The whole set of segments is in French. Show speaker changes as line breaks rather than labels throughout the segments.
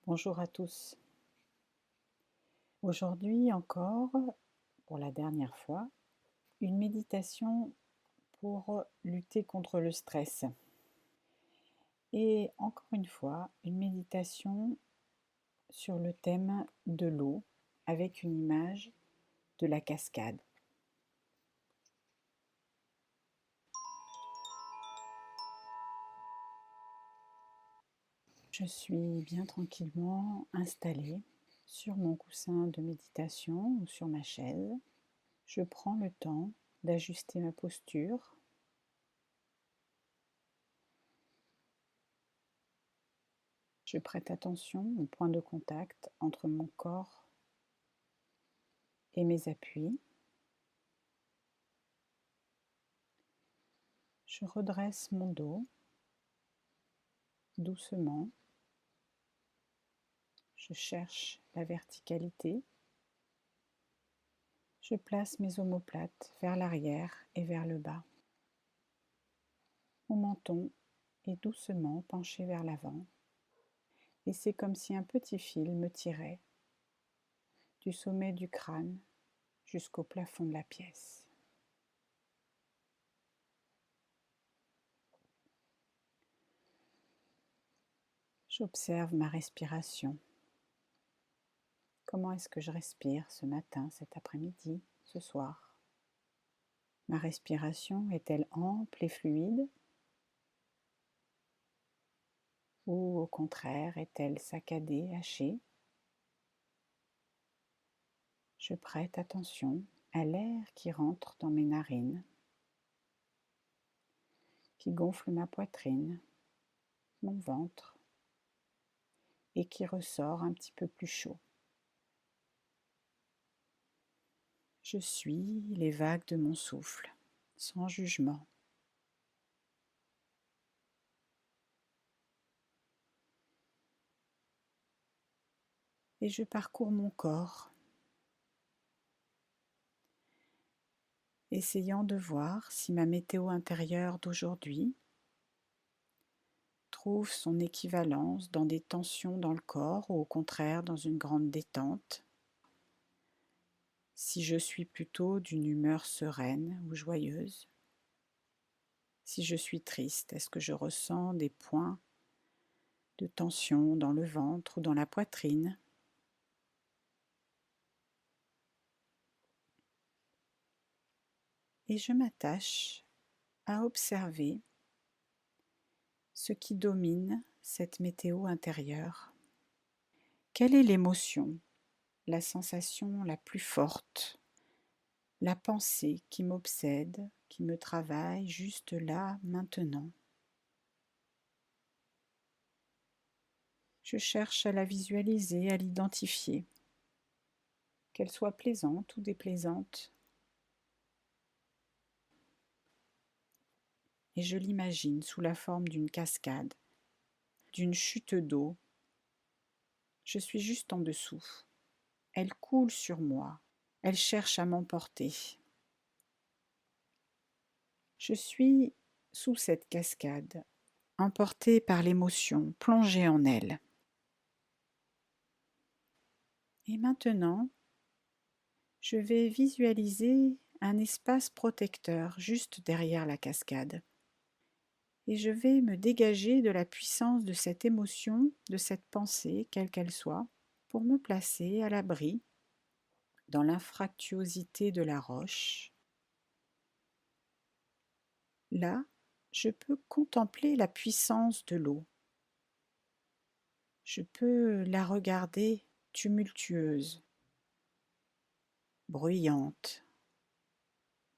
Bonjour à tous. Aujourd'hui encore, pour la dernière fois, une méditation pour lutter contre le stress. Et encore une fois, une méditation sur le thème de l'eau avec une image de la cascade. Je suis bien tranquillement installée sur mon coussin de méditation ou sur ma chaise. Je prends le temps d'ajuster ma posture. Je prête attention au point de contact entre mon corps et mes appuis. Je redresse mon dos doucement. Je cherche la verticalité. Je place mes omoplates vers l'arrière et vers le bas. Mon menton est doucement penché vers l'avant et c'est comme si un petit fil me tirait du sommet du crâne jusqu'au plafond de la pièce. J'observe ma respiration. Comment est-ce que je respire ce matin, cet après-midi, ce soir? Ma respiration est-elle ample et fluide? Ou au contraire, est-elle saccadée, hachée? Je prête attention à l'air qui rentre dans mes narines, qui gonfle ma poitrine, mon ventre, et qui ressort un petit peu plus chaud. Je suis les vagues de mon souffle, sans jugement. Et je parcours mon corps, essayant de voir si ma météo intérieure d'aujourd'hui trouve son équivalence dans des tensions dans le corps ou au contraire dans une grande détente. Si je suis plutôt d'une humeur sereine ou joyeuse. Si je suis triste, est-ce que je ressens des points de tension dans le ventre ou dans la poitrine? Et je m'attache à observer ce qui domine cette météo intérieure. Quelle est l'émotion, la sensation la plus forte, la pensée qui m'obsède, qui me travaille juste là, maintenant? Je cherche à la visualiser, à l'identifier, qu'elle soit plaisante ou déplaisante. Et je l'imagine sous la forme d'une cascade, d'une chute d'eau. Je suis juste en dessous. Elle coule sur moi. Elle cherche à m'emporter. Je suis sous cette cascade, emportée par l'émotion, plongée en elle. Et maintenant, je vais visualiser un espace protecteur juste derrière la cascade. Et je vais me dégager de la puissance de cette émotion, de cette pensée, quelle qu'elle soit, pour me placer à l'abri dans l'infractuosité de la roche. Là, je peux contempler la puissance de l'eau. Je peux la regarder tumultueuse, bruyante.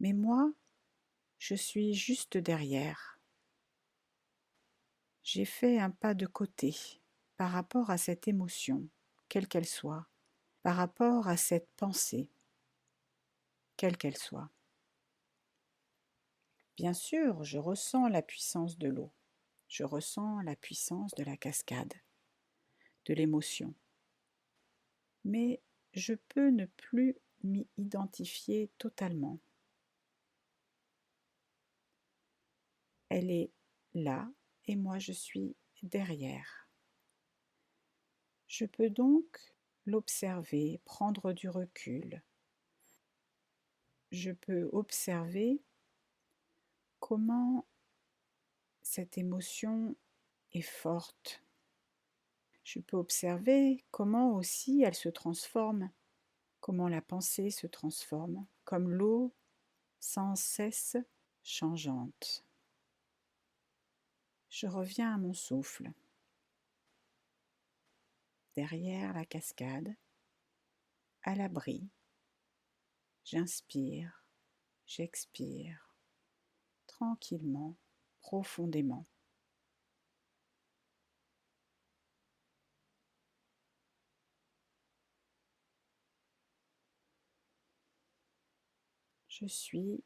Mais moi, je suis juste derrière. J'ai fait un pas de côté par rapport à cette émotion, quelle qu'elle soit, par rapport à cette pensée, quelle qu'elle soit. Bien sûr, je ressens la puissance de l'eau, je ressens la puissance de la cascade, de l'émotion. Mais je peux ne plus m'y identifier totalement. Elle est là et moi je suis derrière. Je peux donc l'observer, prendre du recul. Je peux observer comment cette émotion est forte. Je peux observer comment aussi elle se transforme, comment la pensée se transforme, comme l'eau sans cesse changeante. Je reviens à mon souffle. Derrière la cascade, à l'abri, j'inspire, j'expire, tranquillement, profondément. Je suis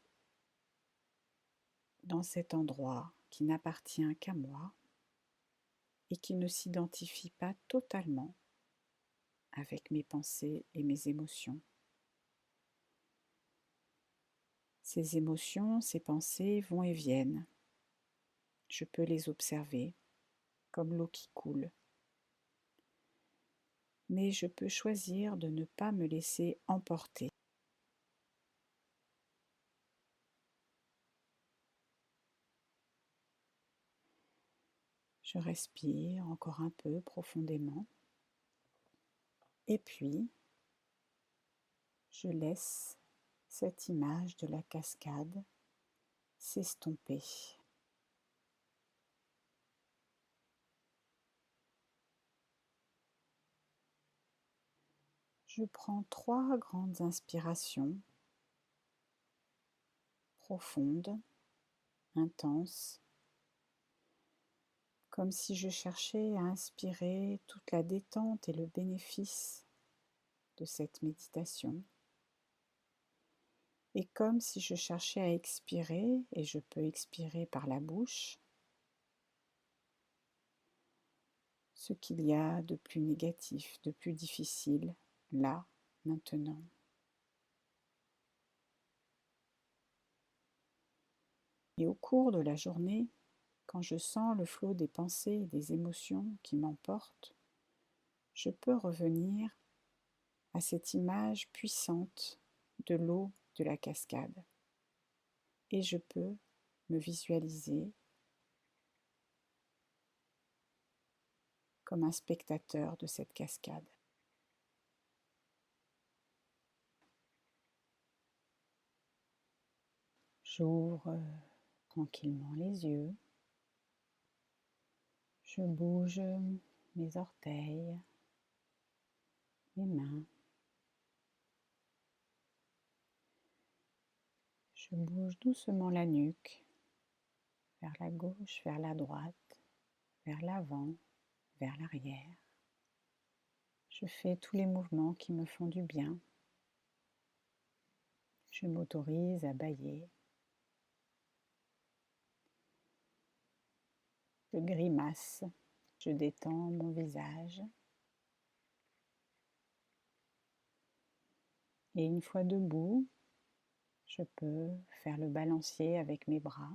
dans cet endroit qui n'appartient qu'à moi et qui ne s'identifie pas totalement avec mes pensées et mes émotions. Ces émotions, ces pensées vont et viennent. Je peux les observer comme l'eau qui coule. Mais je peux choisir de ne pas me laisser emporter. Je respire encore un peu profondément. Et puis, je laisse cette image de la cascade s'estomper. Je prends 3 grandes inspirations profondes, intenses, comme si je cherchais à inspirer toute la détente et le bénéfice de cette méditation. Et comme si je cherchais à expirer, et je peux expirer par la bouche, ce qu'il y a de plus négatif, de plus difficile, là, maintenant. Et au cours de la journée, quand je sens le flot des pensées et des émotions qui m'emportent, je peux revenir à cette image puissante de l'eau de la cascade. Et je peux me visualiser comme un spectateur de cette cascade. J'ouvre tranquillement les yeux. Je bouge mes orteils, mes mains. Je bouge doucement la nuque, vers la gauche, vers la droite, vers l'avant, vers l'arrière. Je fais tous les mouvements qui me font du bien. Je m'autorise à bâiller. Je grimace. Je détends mon visage. Et une fois debout, je peux faire le balancier avec mes bras,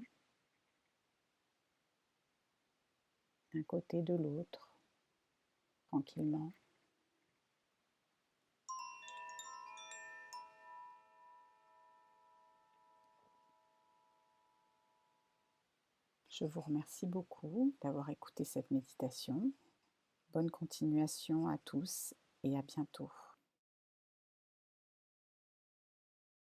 d'un côté de l'autre, tranquillement. Je vous remercie beaucoup d'avoir écouté cette méditation. Bonne continuation à tous et à bientôt.